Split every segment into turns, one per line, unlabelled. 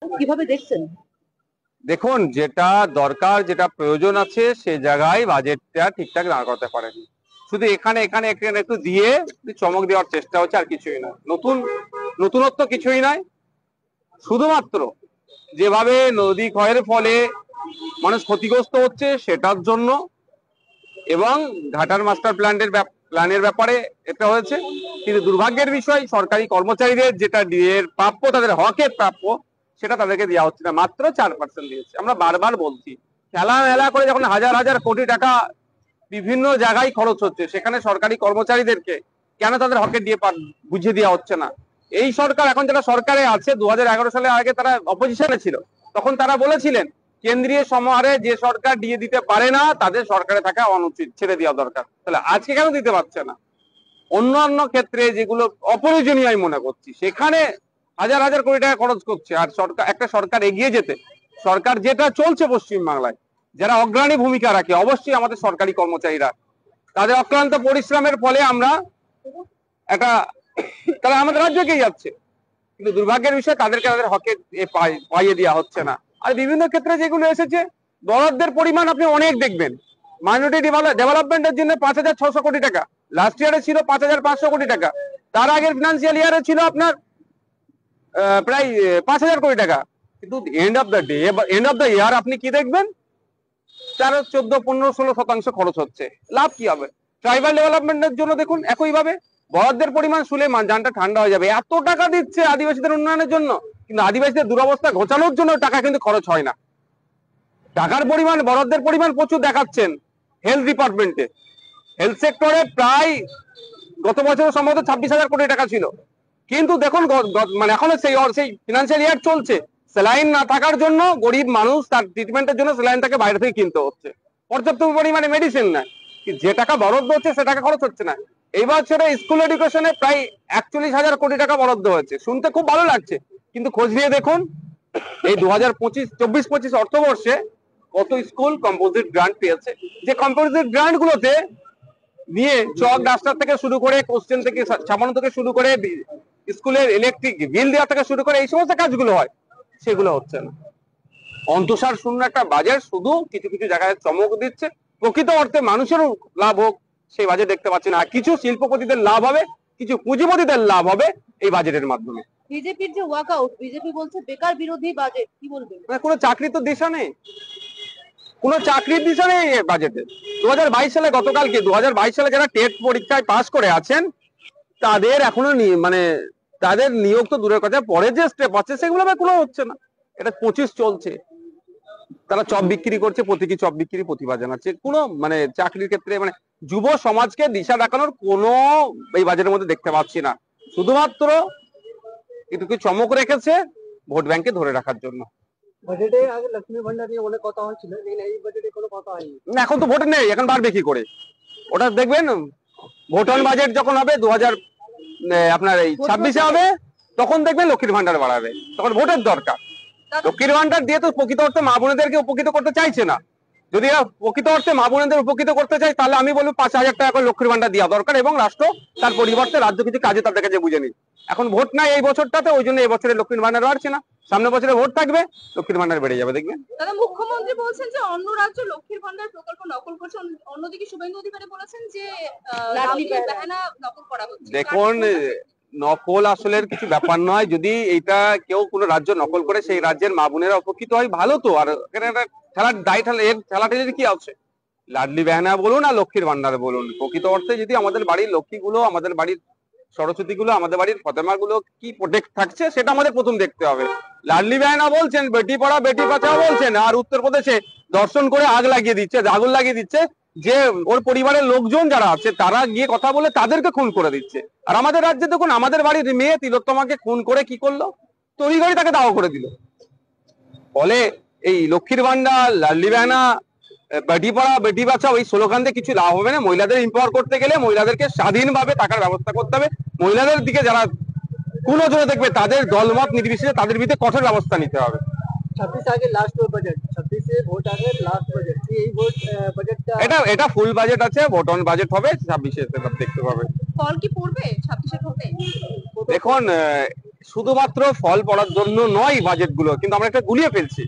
কিভাবে দেখছেন?
দেখুন, যেটা দরকার, যেটা প্রয়োজন আছে সে জায়গায় বাজেটটা ঠিকঠাক দাঁড় করতে পারেনি। শুধু এখানে এখানে এখানে একটু দিয়ে চমক দেওয়ার চেষ্টা হচ্ছে, আর কিছুই না। নতুনত্ব কিছুই নয়। শুধুমাত্র যেভাবে নদী ক্ষয়ের ফলে মানুষ ক্ষতিগ্রস্ত হচ্ছে সেটার জন্য, এবং ঘাটার মাস্টার প্ল্যানের ব্যাপারে এটা হয়েছে। কিন্তু দুর্ভাগ্যের বিষয়, সরকারি কর্মচারীদের যেটা প্রাপ্য, তাদের হকের প্রাপ্য, সেটা তাদেরকে দেওয়া হচ্ছে না। মাত্র 4% দিয়েছে। আমরা বারবার বলছি, খেলা মেলা করে যখন হাজার হাজার কোটি টাকা বিভিন্ন জায়গায় খরচ হচ্ছে, সেখানে সরকারি কর্মচারীদেরকে কেন তাদের হকের দিয়ে বুঝিয়ে দেওয়া হচ্ছে না? এই সরকার, এখন যারা সরকারে আছে, 2011 সালে আগে তারা অপোজিশনে ছিল, তখন তারা বলেছিলেন কেন্দ্রীয় সমাহারে যে সরকার দিয়ে দিতে পারে না তাদের সরকারে থাকা অনুচিত, ছেড়ে দেওয়া দরকার। তাহলে আজকে কেন দিতে পারছে না? অন্যান্য ক্ষেত্রে যেগুলো অপ্রয়োজনীয় আমি মনে করছি, সেখানে হাজার হাজার কোটি টাকা খরচ করছে। আর একটা সরকার এগিয়ে যেতে, সরকার যেটা চলছে পশ্চিমবাংলায়, যারা অগ্রণী ভূমিকা রাখে অবশ্যই আমাদের সরকারি কর্মচারীরা, তাদের অক্লান্ত পরিশ্রমের ফলে আমরা একটা, তারা আমাদের রাজ্য এগিয়ে যাচ্ছে। কিন্তু দুর্ভাগ্যের বিষয়, তাদেরকে তাদের হকে পাইয়ে দেওয়া হচ্ছে না। আর বিভিন্ন ক্ষেত্রে যেগুলো এসেছে, বরাদ্দের পরিমাণ আপনি অনেক দেখবেন। মাইনরিটি ডেভেলপমেন্টের জন্য 5,600 কোটি টাকা, লাস্ট ইয়ারে ছিল 5,500 কোটি টাকা, তার আগের ফিনান্সিয়াল ইয়ারে ছিল আপনার প্রায় 5,000 কোটি টাকা। কিন্তু end of the day, end of the year আপনি কি দেখবেন? 13, 14, 15, 16% খরচ হচ্ছে। লাভ কি হবে? ট্রাইবাল ডেভেলপমেন্টের জন্য দেখুন, একইভাবে বরাদ্দের পরিমাণ শুলে জানটা ঠান্ডা হয়ে যাবে। এত টাকা দিচ্ছে আদিবাসীদের উন্নয়নের জন্য, কিন্তু আদিবাসীদের দুরবস্থা ঘোচানোর জন্য টাকা কিন্তু খরচ হয় না। টাকার পরিমাণ, বরাদ্দের পরিমাণ প্রচুর দেখাচ্ছেন হেলথ ডিপার্টমেন্টে। হেলথ সেক্টরে প্রায় গত বছর সম্ভবত 26,000 কোটি টাকা ছিল। কিন্তু দেখুন, মানে এখনো সেই ফিনান্সিয়াল ইয়ার চলছে, স্যালাইন না থাকার জন্য গরিব মানুষ তার ট্রিটমেন্টের জন্য স্যালাইনটাকে বাইরে থেকে কিনতে হচ্ছে। পর্যাপ্ত পরিমাণে মেডিসিন নাই, যে টাকা বরাদ্দ হচ্ছে সে টাকা খরচ হচ্ছে না। এই বছরে স্কুল এডুকেশনে প্রায় 41,000 কোটি টাকা বরাদ্দ হয়েছে। শুনতে খুব ভালো লাগছে, কিন্তু খোঁজ নিয়ে দেখুন এই 2024-25 অর্থবর্ষে কত স্কুল কম্পোজিট গ্রান্ট পেয়েছে। যে কম্পোজিট গ্রান্ট গুলোতে নিয়ে চক ডাস্টার থেকে শুরু করে, কোশ্চেন থেকে ছাপানো থেকে শুরু করে, স্কুলের ইলেকট্রিক বিল দেওয়া থেকে শুরু করে, এই সমস্ত কাজগুলো হয়, সেগুলো হচ্ছে না। অন্তঃসার শূন্য একটা বাজেট, শুধু কিছু কিছু জায়গায় চমক দিচ্ছে। প্রকৃত অর্থে মানুষেরও লাভ হোক সেই বাজেট দেখতে পাচ্ছি না। কিছু শিল্পপতিদের লাভ হবে, কিছু পুঁজিপতিদের লাভ হবে এই বাজেটের মাধ্যমে।
বিজেপির যে ওয়াকআউট, বিজেপি বলছে বেকার বিরোধী বাজেট, কি বলবেন?
কোনো চাকরি তো দিশা নেই, কোনো চাকরির দিশা নেই বাজেটে। 2022 সালে, গতকালকে 2022 সালে যারা টেট পরীক্ষায় পাস করে আছেন, তাদের এখনো মানে তাদের নিয়োগ তো দূরের কথা, পরে যে স্টেপ আছে সেগুলো কোনো হচ্ছে না। এটা 25 চলছে, তারা চপ বিক্রি করছে, প্রতীকী চপ বিক্রি প্রতিভা জানাচ্ছে। কোনো মানে চাকরির ক্ষেত্রে, মানে যুব সমাজকে দিশা দেখানোর কোনো এই বাজেটের মধ্যে দেখতে পাচ্ছি না। শুধুমাত্র এটুকু চমক রেখেছে ভোট ব্যাংকে ধরে রাখার জন্য।
বাজেটে আগে লক্ষ্মী ভান্ডার নিয়ে অনেক কথা হচ্ছিল, এই বাজেটে কোনো কথা হয়নি।
এখন তো ভোট নেই, এখন বাড়বে কি করে? ওটা দেখবেন ভোট অন বাজেট যখন হবে 2000 আপনার এই 26-এ হবে, তখন দেখবেন লক্ষ্মীর ভান্ডার বাড়াবে। তখন ভোটের দরকার। লক্ষ্মীর ভান্ডার দিয়ে তো প্রকৃত অর্থে মা বোনেদেরকে উপকৃত করতে চাইছে না। যদি প্রকৃত অর্থে মা বোনেদের উপকৃত করতে চাই, তাহলে আমি বলবো 5,000 টাকা করে লক্ষ্মীর ভান্ডার দেওয়া দরকার, এবং রাষ্ট্র তার পরিবর্তে রাজ্য কিছু কাজে তাদের কাছে বুঝে নিন। এখন ভোট নাই এই বছরটাতে, ওই জন্য এই বছরে লক্ষ্মীর ভান্ডার বাড়ছে না। সামনে বছরে ভোট থাকবে, লক্ষ্মীর ভান্ডার বেড়ে যাবে, দেখবেন।
দাদা, মুখ্যমন্ত্রী বলছেন যে অন্য রাজ্য লক্ষ্মীর ভান্ডার প্রকল্প নকল করছে, অন্যদিকে শুভেন্দু অধিকারী বলেছেন যে লাডলি বেহানা নকল করা হচ্ছে।
দেখুন, নকল আসলের কিছু ব্যাপার নয়। যদি এইটা কেউ কোনো রাজ্য নকল করে, সেই রাজ্যের মা বোনেরা উপকৃত হয়, ভালো তো। আর খেলার দায় ঠেলাঠেলির কি আছে? লাডলি বেহানা বলুন আর লক্ষ্মীর ভান্ডার বলুন, প্রকৃত অর্থে যদি আমাদের বাড়ির লক্ষ্মীগুলো, আমাদের বাড়ির সরস্বতী গুলো, আমাদের বাড়ির ফতেমা গুলো কি প্রোটেক্ট থাকছে, সেটা আমাদের প্রথম দেখতে হবে। লাডলি বেহানা বলছেন, বেটি পড়া বেটি বাঁচাও বলছেন, আর উত্তরপ্রদেশে দর্শন করে আগুন লাগিয়ে দিচ্ছে, যে ওর পরিবারের লোকজন যারা আছে তারা গিয়ে কথা বলে তাদেরকে খুন করে দিচ্ছে। আর আমাদের রাজ্যে দেখুন, আমাদের বাড়ির মেয়ে তিলোত্তমাকে খুন করে কি করলো? তড়িঘড়ি তাকে দাওয়া করে দিল। ফলে এই লক্ষ্মীর ভান্ডার, লাডলি বেহানা, বেটি পড়া বেটি বাঁচাও, এই স্লোগান দিয়ে কিছু লাভ হবে না। মহিলাদের এম্পাওয়ার করতে গেলে মহিলাদেরকে স্বাধীনভাবে টাকার ব্যবস্থা করতে হবে। মহিলাদের দিকে যারা কুনজরে দেখবে, তাদের দলমত নির্বিশেষে তাদের বিরুদ্ধে কঠোর ব্যবস্থা নিতে হবে।
26 আগে লাস্ট বাজেট, 26 ভোট আগে লাস্ট বাজেট, এই ভোট বাজেটটা
এটা ফুল বাজেট আছে, ভোট অন বাজেট হবে 26-এ, দেখতে পাবে।
ফল কি পড়বে 26 ভোটে?
দেখুন, শুধুমাত্র ফল পড়ার জন্য নয় বাজেট গুলো, কিন্তু আমরা একটা গুলিয়ে ফেলছি।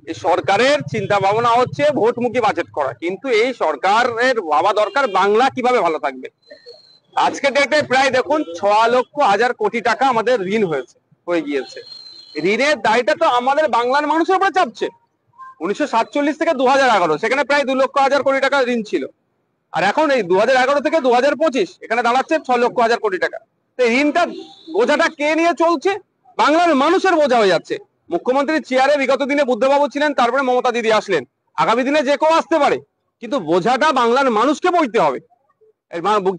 এই সরকারের চিন্তা ভাবনা হচ্ছে ভোটমুখী বাজেট করা, কিন্তু এই সরকারের ভাবা দরকার বাংলা কিভাবে ভালো থাকবে। আজকে ডেটে প্রায় দেখুন 6,00,000 কোটি টাকা আমাদের ঋণ হয়ে গিয়েছে। ঋণের দায়টা তো আমাদের বাংলার মানুষের উপরে চাপছে। 1947 থেকে 2011 সেখানে প্রায় 2,00,000 কোটি টাকা ঋণ ছিল, আর এখন এই 2011 থেকে 2025 এখানে দাঁড়াচ্ছে 6,00,000 কোটি টাকা। তো ঋণটা বোঝাটা কে নিয়ে চলছে? বাংলার মানুষের বোঝা হয়ে যাচ্ছে। মুখ্যমন্ত্রীর চেয়ারে বিগত দিনে বুদ্ধবাবু ছিলেন, তারপরে মমতা দিদি আসলেন, আগামী দিনে যে কেউ আসতে পারে, কিন্তু বোঝাটা বাংলার মানুষকে বইতে হবে।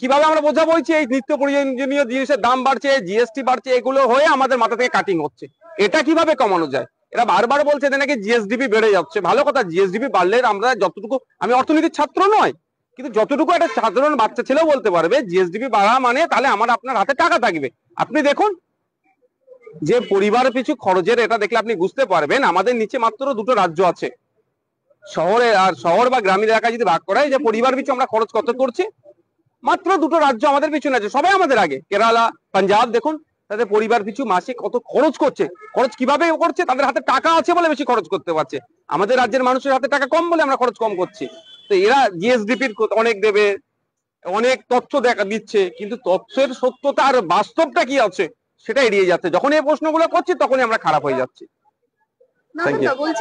কিভাবে আমরা বোঝা বইছি? এই নিত্য প্রয়োজনীয় জিনিসের দাম বাড়ছে, জিএসটি বাড়ছে, এগুলো হয়ে আমাদের মাথা থেকে কাটিং হচ্ছে। এটা কিভাবে কমানো যায়? এরা বারবার বলছে যে নাকি জিএসডিপি বেড়ে যাচ্ছে। ভালো কথা, জিএসডিপি বাড়লে আমরা যতটুকু, আমি অর্থনীতির ছাত্র নয়, কিন্তু যতটুকু একটা সাধারণ বাচ্চা ছেলেও বলতে পারবে জিএসডিপি বাড়া মানে তাহলে আপনার হাতে টাকা থাকবে। আপনি দেখুন যে পরিবার পিছু খরচের, এটা দেখলে আপনি বুঝতে পারবেন আমাদের নিচে মাত্র দুটো রাজ্য আছে শহরে, আর শহর বা গ্রামীণ এলাকায় যদি ভাগ করা হয় যে পরিবার পিছু আমরা খরচ কত করছি, মাত্র দুটো রাজ্য আমাদের পিছনে আছে, সবাই আমাদের আগে। কেরালা, পাঞ্জাব দেখুন তাদের পরিবার পিছু মাসে কত খরচ করছে। খরচ কিভাবে করছে? তাদের হাতে টাকা আছে বলে বেশি খরচ করতে পারছে। আমাদের রাজ্যের মানুষের হাতে টাকা কম বলে আমরা খরচ কম করছি। তো এরা জিএসডিপির অনেক দেবে, অনেক তথ্য দেখা দিচ্ছে, কিন্তু তথ্যের সত্যতা আর বাস্তবটা কি আছে সেটা এড়িয়ে যাচ্ছে। যখন এই প্রশ্নগুলো করছি তখনই আমরা খারাপ হয়ে যাচ্ছি।
না
থ্যাংক ইউ।
বলছি